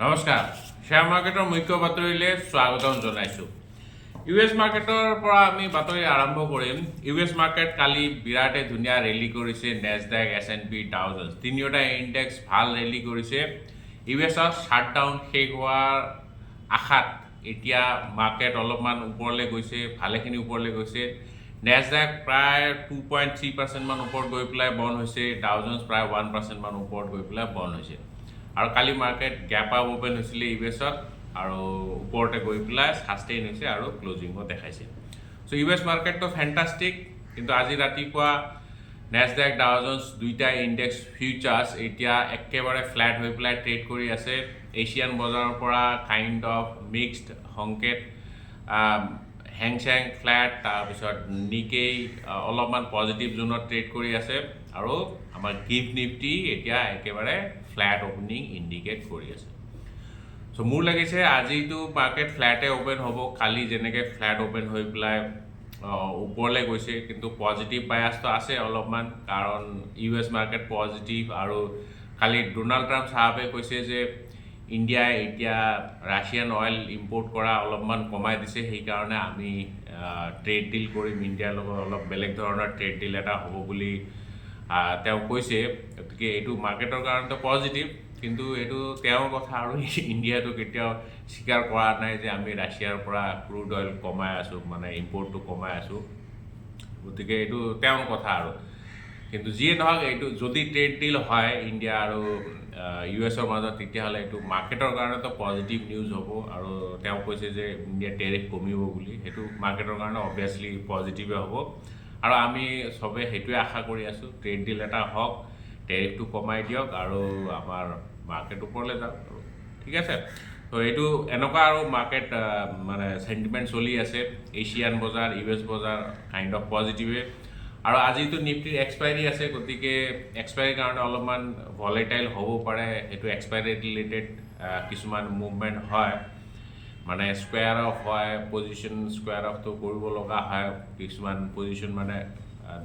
নমস্কাৰ শ্বেয়াৰ মাৰ্কেটৰ মুখ্য বাতৰিলৈ স্বাগতম জনাইছোঁ ইউএছ মাৰ্কেটৰ পৰা আমি বাতৰি আৰম্ভ কৰিম ইউএছ মাৰ্কেট কালি বিৰাটে ধুনীয়া ৰেলী কৰিছে নেছডেক এছ&পি ডাউ জন্স তিনিওটা ইণ্ডেক্স ভাল ৰেলী কৰিছে ইউএছৰ শ্বাটডাউন শেষ হোৱাৰ আশাত এতিয়া মাৰ্কেট অলপমান ওপৰলৈ গৈছে ভালেখিনি ওপৰলৈ গৈছে নেছডেক প্ৰায় 2.3% মান ওপৰত গৈ পেলাই বন্ধ হৈছে ডাউ জন্স প্ৰায় 1% মান ওপৰত গৈ পেলাই বন্ধ হৈছে আৰু কালি মাৰ্কেট গ্যাপ আপ ওপেন হৈছিলে ইউএছত আৰু ওপৰতে গৈ পেলাই সাষ্টেইন হৈছে আৰু ক্লোজিঙো দেখাইছে সো ইউএছ মাৰ্কেটটো ফেণ্টাষ্টিক কিন্তু আজি ৰাতিপুৱা নেছডেক ডাউ জন্স দুইটা ইণ্ডেক্স ফিউচাৰ্ছ এতিয়া একেবাৰে ফ্লেট হৈ পেলাই ট্ৰেড কৰি আছে এছিয়ান বজাৰৰ পৰা কাইণ্ড অফ মিক্সড সংকেত হেংচেং ফ্লেট তাৰপিছত নিকেই অলপমান পজিটিভ জোনত ট্ৰেড কৰি আছে আৰু আমাৰ গিফ্ট নিফটি এতিয়া একেবাৰে ফ্লেট ওপেনিং ইণ্ডিকেট কৰি আছে সো মোৰ লাগিছে আজিতো মাৰ্কেট ফ্লেটে ওপেন হ'ব কালি যেনেকৈ ফ্লেট ওপেন হৈ পেলাই ওপৰলৈ গৈছে কিন্তু পজিটিভ বায়াছটো আছে অলপমান কাৰণ ইউএছ মাৰ্কেট পজিটিভ আৰু কালি ডোনাল্ড ট্ৰাম্প চাহাবে কৈছে যে ইণ্ডিয়াই এতিয়া ৰাছিয়ান অইল ইম্পৰ্ট কৰা অলপমান কমাই দিছে সেইকাৰণে আমি ট্ৰেড ডিল কৰিম ইণ্ডিয়াৰ লগত অলপ বেলেগ ধৰণৰ ট্ৰেড ডিল এটা হ'ব বুলি তেওঁ কৈছে গতিকে এইটো মাৰ্কেটৰ কাৰণেতো পজিটিভ কিন্তু এইটো তেওঁৰ কথা আৰু ইণ্ডিয়াটো কেতিয়াও স্বীকাৰ কৰা নাই যে আমি ৰাছিয়াৰ পৰা ক্ৰুড অইল কমাই আছোঁ মানে ইম্পৰ্টটো কমাই আছোঁ গতিকে এইটো তেওঁৰ কথা আৰু কিন্তু যিয়ে নহওক এইটো যদি ট্ৰেড ডিল হয় ইণ্ডিয়া আৰু ইউএছৰ মাজত তেতিয়াহ'লে এইটো মাৰ্কেটৰ কাৰণেতো পজিটিভ নিউজ হ'ব আৰু তেওঁ কৈছে যে ইণ্ডিয়া টেৰিফ কমিব বুলি সেইটো মাৰ্কেটৰ কাৰণে অবভিয়াছলি পজিটিভে হ'ব আৰু আমি সবে সেইটোৱে আশা কৰি আছোঁ ট্ৰেড ডিল এটা হওক টেৰিফটো কমাই দিয়ক আৰু আমাৰ মাৰ্কেট ওপৰলৈ যাওক ঠিক আছে তো এইটো এনেকুৱা আৰু মাৰ্কেট মানে চেণ্টিমেণ্ট চলি আছে এছিয়ান বজাৰ ইউএছ বজাৰ কাইণ্ড অফ পজিটিভে আৰু আজিতো নিফটিৰ এক্সপাইৰী আছে গতিকে এক্সপাইৰীৰ কাৰণে অলপমান ভলেটাইল হ'ব পাৰে সেইটো এক্সপাইৰী ৰিলেটেড কিছুমান মুভমেণ্ট হয় মানে স্কুৱেৰ অফ হয় পজিশ্যন স্কুৱেৰ অফটো কৰিব লগা হয় কিছুমান পজিশ্যন মানে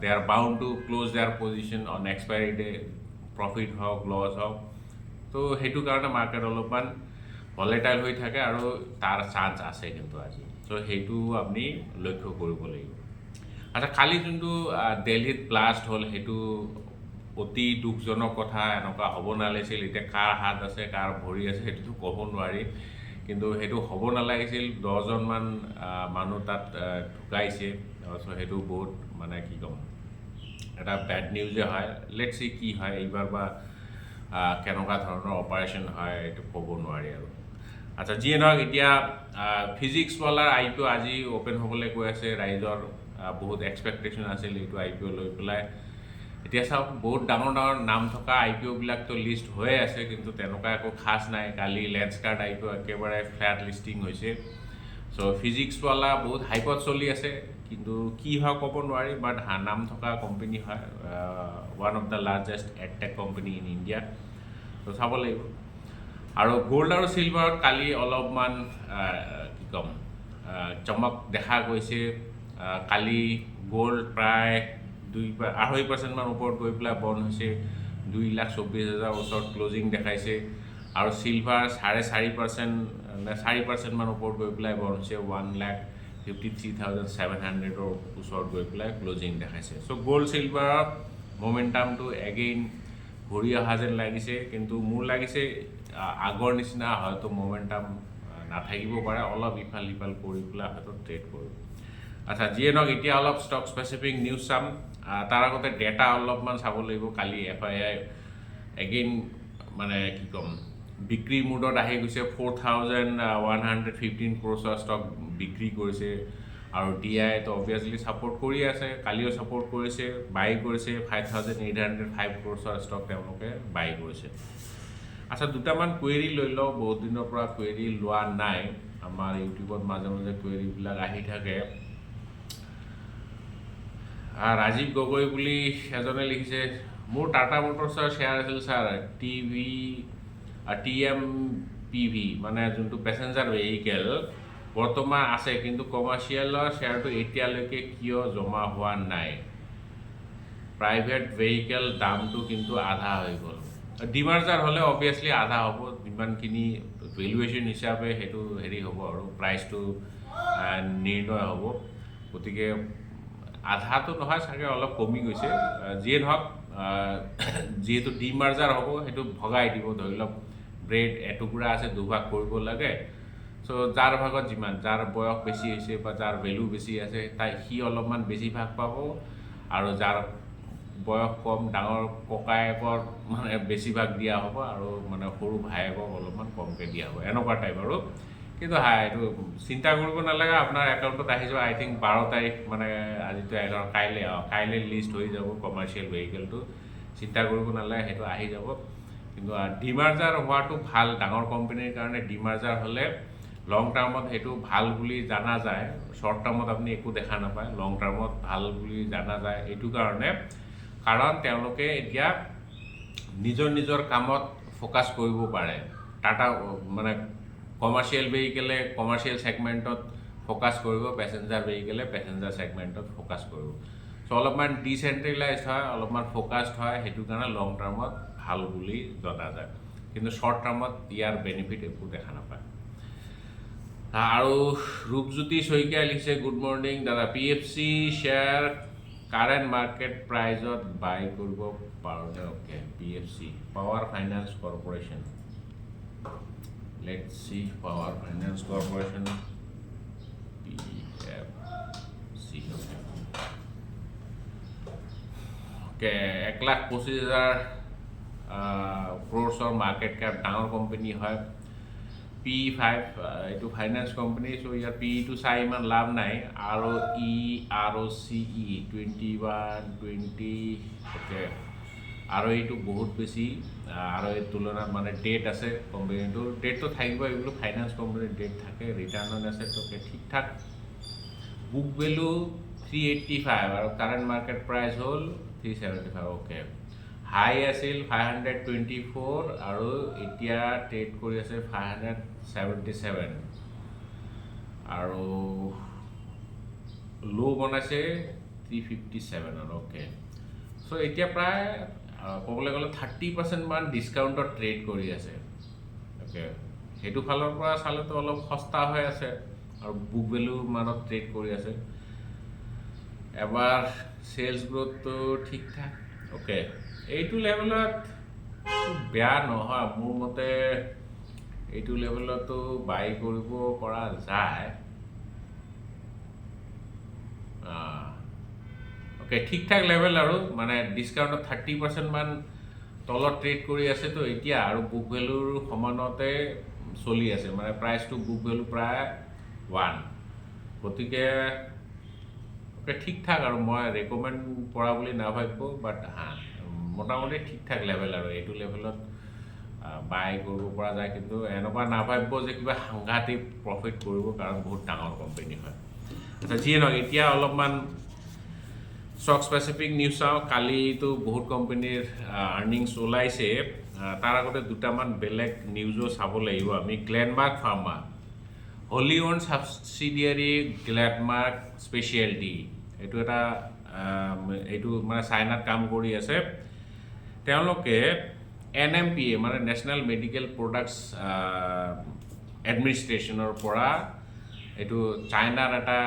they are bound to close their position on expiry day profit হওক লছ হওক তো সেইটো কাৰণে মাৰ্কেট অলপমান ভলেটাইল হৈ থাকে আৰু তাৰ চান্স আছে কিন্তু আজি চ' সেইটো আপুনি লক্ষ্য কৰিব লাগিব আচ্ছা কালি যোনটো দিল্লীত ব্লাষ্ট হ'ল সেইটো অতি দুখজনক কথা এনেকুৱা হ'ব নালাগিছিল এতিয়া কাৰ হাত আছে কাৰ ভৰি আছে সেইটোতো ক'ব নোৱাৰি কিন্তু সেইটো হ'ব নালাগিছিল 10জনমান মানুহ তাত ঢুকাইছে চ' সেইটো বহুত মানে কি ক'ম এটা বেড নিউজে হয় লেটছ চি কি হয় এইবাৰ বা কেনেকুৱা ধৰণৰ অপাৰেশ্যন হয় এইটো ক'ব নোৱাৰি আৰু আচ্ছা যিয়ে নহওক এতিয়া ফিজিক্সৱালাৰ আই পি অ' আজি অ'পেন হ'বলৈ গৈ আছে ৰাইজৰ বহুত এক্সপেক্টেশ্যন আছিল এইটো আই পি অ' লৈ পেলাই এতিয়া চাওক বহুত ডাঙৰ ডাঙৰ নাম থকা আই পি অ'বিলাকতো লিষ্ট হৈয়ে আছে কিন্তু তেনেকুৱা একো খাচ নাই কালি লেন্সকাৰ্ট আই পি অ' একেবাৰে ফ্লেট লিষ্টিং হৈছে চ' ফিজিক্সৱালা বহুত হাইপত চলি আছে কিন্তু কি হয় ক'ব নোৱাৰি বাট নাম থকা কোম্পানী হয় one of the largest edtech company in India ত' চাব লাগিব আৰু গ'ল্ড আৰু চিলভাৰত কালি অলপমান কি ক'ম চমক দেখা গৈছে কালি গ'ল্ড প্ৰায় 2.5% মান ওপৰত গৈ পেলাই বন্ধ হৈছে 2,24,000 ওচৰত ক্লজিং দেখাইছে আৰু চিলভাৰ 4.5% নে 4% মান ওপৰত গৈ পেলাই বন্ধ হৈছে 1,53,700 ওচৰত গৈ পেলাই ক্লজিং দেখাইছে চ' গ'ল্ড চিলভাৰৰ মমেণ্টামটো এগেইন ঘূৰি অহা যেন লাগিছে কিন্তু মোৰ লাগিছে আগৰ নিচিনা হয়তো মমেণ্টাম নাথাকিব পাৰে অলপ ইফাল সিফাল কৰি পেলাই হয়তো ট্ৰেড কৰিব আচ্ছা যিয়ে নহওক এতিয়া অলপ ষ্টক স্পেচিফিক নিউজ চাম তাৰ আগতে ডেটা অলপমান চাব লাগিব কালি FII এগেইন মানে কি ক'ম বিক্ৰী মুডত আহি গৈছে 4,115 ক্ৰ'ছৰ ষ্টক বিক্ৰী কৰিছে আৰু DI তো অবভিয়াছলি ছাপৰ্ট কৰি আছে কালিও ছাপৰ্ট কৰিছে বাই কৰিছে 5,805 ক্ৰ'ছৰ ষ্টক তেওঁলোকে বাই কৰিছে আচ্ছা দুটামান কুৱেৰি লৈ লওঁ বহুত দিনৰ পৰা কুৱেৰি লোৱা নাই আমাৰ ইউটিউবত মাজে মাজে কুৱেৰিবিলাক আহি থাকে ৰাজীৱ গগৈ বুলি এজনে লিখিছে মোৰ টাটা মটৰ্ছৰ শ্বেয়াৰ আছিল ছাৰ TMPV মানে যোনটো পেচেঞ্জাৰ ভেহিকেল বৰ্তমান আছে কিন্তু কমাৰ্চিয়েলৰ শ্বেয়াৰটো এতিয়ালৈকে কিয় জমা হোৱা নাই প্ৰাইভেট ভেহিকেল দামটো কিন্তু আধা হৈ গ'ল ডিমাৰ্জাৰ হ'লে অবভিয়াছলি আধা হ'ব, যিমানখিনি ভেলুৱেশ্যন হিচাপে সেইটো হেৰি হ'ব আৰু প্ৰাইচটো নিৰ্ণয় হ'ব। গতিকে আধাটো নহয় চাগে, অলপ কমি গৈছে। যিয়ে নহওক, যিহেতু ডিমাৰ্জাৰ হ'ব সেইটো ভগাই দিব। ধৰি লওক ব্ৰেড এটুকুৰা আছে, দুভাগ কৰিব লাগে। চ' যাৰ ভাগত যিমান, যাৰ বয়স বেছি হৈছে বা যাৰ ভেলু বেছি আছে সি অলপমান বেছি ভাগ পাব, আৰু যাৰ বয়স কম, ডাঙৰ ককায়েকৰ মানে বেছিভাগ দিয়া হ'ব, আৰু মানে সৰু ভায়েকক অলপমান কমকৈ দিয়া হ'ব, এনেকুৱা টাইপ আৰু। কিন্তু এইটো চিন্তা কৰিব নালাগে, আপোনাৰ একাউণ্টত আহি যাব। আই থিংক 12 তাৰিখ, মানে আজিতো 11, কাইলৈ লিষ্ট হৈ যাব কমাৰ্চিয়েল ভেহিকেলটো। চিন্তা কৰিব নালাগে, সেইটো আহি যাব। কিন্তু ডিমাৰ্জাৰ হোৱাটো ভাল, ডাঙৰ কোম্পানীৰ কাৰণে ডিমাৰ্জাৰ হ'লে লং টাৰ্মত সেইটো ভাল বুলি জানা যায়। শ্বৰ্ট টাৰ্মত আপুনি একো দেখা নাপায়, লং টাৰ্মত ভাল বুলি জানা যায়। এইটো কাৰণে, কাৰণ তেওঁলোকে এতিয়া নিজৰ কামত ফ'কাছ কৰিব পাৰে। টাটা মানে কমাৰ্চিয়েল ভেহিকেলে কমাৰ্চিয়েল ছেগমেণ্টত ফ'কাছ কৰিব, পেছেঞ্জাৰ ভেহিকেলে পেছেঞ্জাৰ ছেগমেণ্টত ফ'কাছ কৰিব। চ' অলপমান ডিচেণ্ট্ৰেলাইজ হয়, অলপমান ফ'কাছড হয়, সেইটো কাৰণে লং টাৰ্মত ভাল বুলি জনা যায়। কিন্তু শ্বৰ্ট টাৰ্মত ইয়াৰ বেনিফিট একো দেখা নাপায়। আৰু ৰূপজ্যোতি শইকীয়াই লিখিছে, গুড মৰ্ণিং দাদা, PFC শ্বেয়াৰ কাৰেণ্ট মাৰ্কেট প্ৰাইজত বাই কৰিব পাৰোঁনে? Okay, PFC power finance corporation. Let's see, power finance corporation, PFC। Okay, 1,25,000 ক্ৰ'ৰ্ছৰ মাৰ্কেট কেপ, ডাঙৰ কোম্পানী হয়। P5, এইটো ফাইনেন্স কোম্পানী। চ' ইয়াৰ PEটো চাই ইমান লাভ নাই। ROCE 21, 20। অ'কে, ROEটো বহুত বেছি, ROEৰ তুলনাত মানে ডেট আছে কোম্পানীটোৰ। ডেটটো থাকিব, এইবোৰ ফাইনেন্স কোম্পানীৰ ডেট থাকে। ৰিটাৰ্ণ অন এছেট অ'কে, ঠিক ঠাক। বুক ভেলু 385, আৰু কাৰেণ্ট মাৰ্কেট প্ৰাইচ হ'ল 375। অ'কে, হাই আছিল 524, আৰু এতিয়া ট্ৰেড কৰি আছে 577, আৰু ল' বনাইছে 357। অ'কে, চ' এতিয়া প্ৰায় ক'বলৈ গ'লে 30% মান ডিছকাউণ্টত ট্ৰেড কৰি আছে। অ'কে, সেইটো ফালৰ পৰা চালেতো অলপ সস্তা হৈ আছে, আৰু বুক ভেলু মানত ট্ৰেড কৰি আছে। এবাৰ চেলছ গ্ৰ'থটো ঠিক ঠাক। অ'কে, এইটো লেভেলত বেয়া নহয় মোৰ মতে। এইটো লেভেলতো বাই কৰিব পৰা যায়। অ'কে, ঠিক ঠাক লেভেল, আৰু মানে ডিছকাউণ্টত 30% মান তলত ট্ৰেড কৰি আছেতো এতিয়া, আৰু বুক ভেলুৰ সমানতে চলি আছে, মানে প্ৰাইচটো বুক ভেলু প্ৰায় 1। গতিকে অ'কে, ঠিক ঠাক, আৰু মই ৰেকমেণ্ড কৰা বুলি নাভাবিব, বাট মোটামুটি ঠিক ঠাক লেভেল, আৰু এইটো লেভেলত বাই কৰিব পৰা যায়। কিন্তু এনেকুৱা নাভাবিব যে কিবা সাংঘাতিক প্ৰফিট কৰিব, কাৰণ বহুত ডাঙৰ কোম্পানী হয়। যিয়ে নহওক, এতিয়া অলপমান ষ্টক স্পেচিফিক নিউজ চাওঁ। কালিতো বহুত কোম্পানীৰ আৰ্নিংছ ওলাইছে, তাৰ আগতে দুটামান বেলেগ নিউজো চাব লাগিব আমি। গ্লেনমাৰ্ক ফাৰ্মা, হলি অ'ন ছাবচিডিয়াৰী গ্লেনমাৰ্ক স্পেচিয়েলিটি, এইটো মানে চাইনাত কাম কৰি আছে। তেওঁলোকে NMPA মানে নেশ্যনেল মেডিকেল প্ৰডাক্টছ এডমিনিষ্ট্ৰেশ্যনৰ পৰা, এইটো চাইনাৰ এটা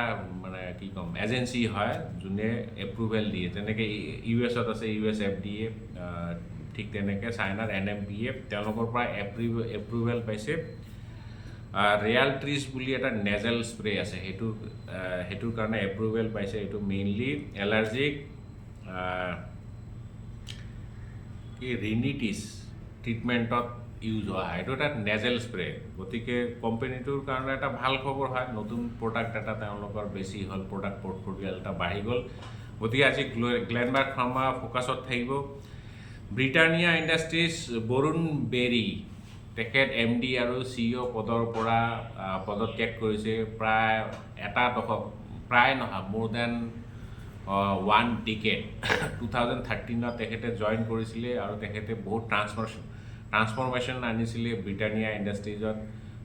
মানে কি ক'ম এজেঞ্চি হয়, যোনে এপ্ৰুভেল দিয়ে। যেনেকৈ US-ত আছে US FDA, ঠিক তেনেকৈ চাইনাৰ NMPA, তেওঁলোকৰ পৰা এপ্ৰুভেল পাইছে। ৰিয়েলট্ৰিজ বুলি এটা নেজেল স্প্ৰে আছে, সেইটোৰ কাৰণে এপ্ৰুভেল পাইছে। এইটো মেইনলি এলাৰ্জিক ৰিনিটিছ ট্ৰিটমেণ্টত ইউজ হোৱা হয়। এইটো এটা নেজেল স্প্ৰে, গতিকে কোম্পানীটোৰ কাৰণে এটা ভাল খবৰ হয়। নতুন প্ৰডাক্ট এটা তেওঁলোকৰ বেছি হ'ল, প্ৰডাক্ট পৰ্টফলিঅ' এটা বাঢ়ি গ'ল। গতিকে আজি গ্লেনমাৰ্ক ফাৰ্মা ফ'কাছত থাকিব। ব্ৰিটানিয়া ইণ্ডাষ্ট্ৰিজ, বৰুণ বেৰী, তেখেত MD আৰু CEO পদৰ পৰা পদত্যাগ কৰিছে। প্ৰায় এটা দশক, প্ৰায় নহয়, মোৰ দেন 1 ডিকেড। 2013 তেখেতে জইন কৰিছিলে, আৰু তেখেতে বহুত ট্ৰান্সফৰ্মেশ্যন আনিছিলে ব্ৰিটানিয়া ইণ্ডাষ্ট্ৰিজত।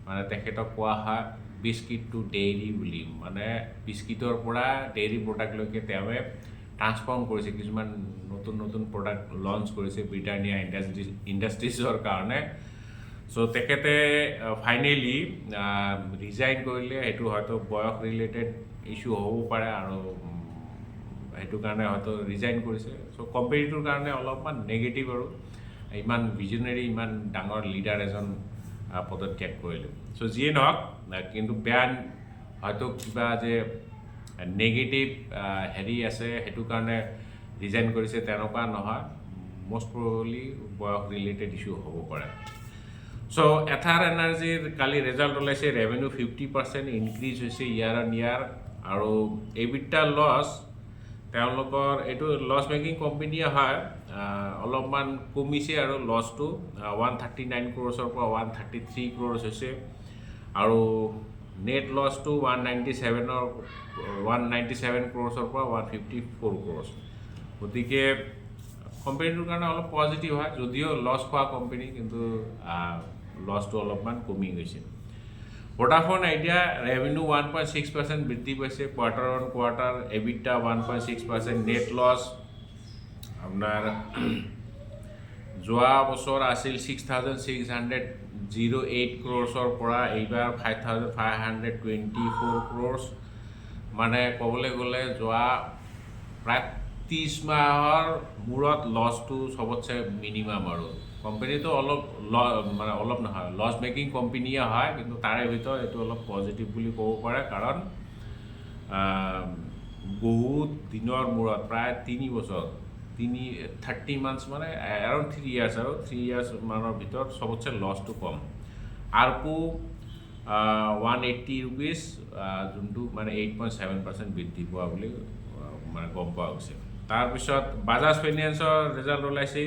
মানে তেখেতক কোৱা হয় বিস্কিট টু ডেইৰী বুলি, মানে বিস্কিটৰ পৰা ডেইৰী প্ৰডাক্টলৈকে তেওঁৱে ট্ৰান্সফৰ্ম কৰিছে কিছুমান নতুন নতুন প্ৰডাক্ট লঞ্চ কৰিছে ব্ৰিটানিয়া ইণ্ডাষ্ট্ৰিজৰ কাৰণে চ' তেখেতে ফাইনেলি ৰিজাইন কৰিলে সেইটো হয়তো বয়স ৰিলেটেড ইছ্যু হ'ব পাৰে আৰু সেইটো কাৰণে হয়তো ৰিজাইন কৰিছে চ' কোম্পানীটোৰ কাৰণে অলপমান নেগেটিভ আৰু ইমান ভিজনেৰী ইমান ডাঙৰ লিডাৰ এজন পদত্যাগ কৰিলে চ' যিয়ে নহওক কিন্তু বেয়া হয়তো কিবা যে নেগেটিভ হেৰি আছে সেইটো কাৰণে ৰিজাইন কৰিছে তেনেকুৱা নহয় মষ্ট প্ৰবেবলি বয়স ৰিলেটেড ইছ্যু হ'ব পাৰে চ' এথাৰ এনাৰ্জিৰ কালি ৰিজাল্ট ওলাইছে ৰেভিনিউ 50% ইনক্ৰিজ হৈছে ইয়াৰ অন ইয়াৰ আৰু EBITDA লছ তেওঁলোকৰ এইটো লছ মেকিং কোম্পানীয়ে হয় অলপমান কমিছে আৰু লছটো 139 ক্ৰ'ৰ্ছৰ পৰা 133 ক্ৰ'ৰ্ছ হৈছে আৰু নেট লছটো 197 ক্ৰ'ৰ্ছৰ পৰা 154 ক্ৰ'ৰ্ছ গতিকে কোম্পানীটোৰ কাৰণে অলপ পজিটিভ হয় যদিও লছ খোৱা কোম্পানী কিন্তু লছটো অলপমান কমি গৈছে ভোডাফোন আইডিয়া ৰেভিনিউ 1.6% বৃদ্ধি পাইছে quarter on quarter EBITDA 1.6% net loss আপোনাৰ যোৱা বছৰ আছিল 6,608 ক্ৰ'ৰ্ছৰ পৰা এইবাৰ 5,524 ক্ৰ'ৰ্ছ মানে ক'বলৈ গ'লে যোৱা প্ৰায় 30 মাহৰ মূৰত লছটো চবতছে মিনিমাম আৰু কোম্পানীটো অলপ মানে অলপ নহয় লছ মেকিং কোম্পানীয়ে হয় কিন্তু তাৰে ভিতৰত এইটো অলপ পজিটিভ বুলি ক'ব পাৰে কাৰণ বহুত দিনৰ মূৰত প্ৰায় 3 বছৰ 30 মান্থছ মানে এৰাউণ্ড 3 ইয়াৰ্ছ আৰু 3 ইয়াৰ্ছ মানৰ ভিতৰত চবতছে লছটো কম আৰপু 180 ৰুপিজ যোনটো মানে 8.7% বৃদ্ধি পোৱা বুলি মানে গম পোৱা গৈছে তাৰপিছত বাজাজ ফাইনেন্সৰ ৰিজাল্ট ওলাইছে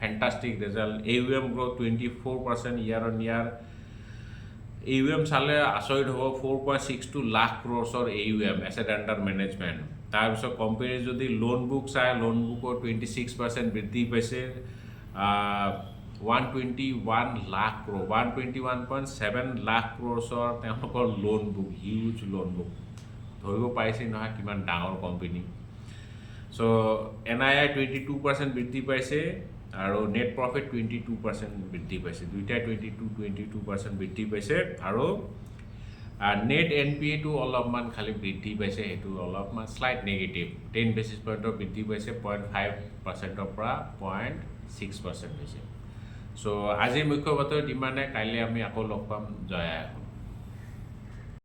fantastic result AUM growth 24% year on year AUM চালে আচৰিত হ'ব 4.62 লাখ ক্ৰ'ৰ্ছৰ AUM এছেট আণ্ডাৰ মেনেজমেণ্ট তাৰপিছত কোম্পানীৰ যদি লোন বুক চাই লোন বুকৰ 26% বৃদ্ধি পাইছে 121 লাখ ক্ৰ'ৰ 121.7 লাখ ক্ৰ'ৰ্ছৰ তেওঁলোকৰ loan book huge loan book ধৰিব পাৰিছে নহয় কিমান ডাঙৰ কোম্পানী চ' NII 22% বৃদ্ধি পাইছে আৰু নেট প্ৰফিট 22% বৃদ্ধি পাইছে দুইটাই 22% বৃদ্ধি পাইছে আৰু নেট NPAটো অলপমান খালি বৃদ্ধি পাইছে সেইটো অলপমান শ্লাইট নেগেটিভ 10 বেচিছ পইণ্টৰ বৃদ্ধি পাইছে 0.5%ৰ পৰা 0.6% হৈছে চ' আজিৰ মুখ্য বাতৰিত ইমানে কাইলৈ আমি আকৌ লগ পাম জয় আই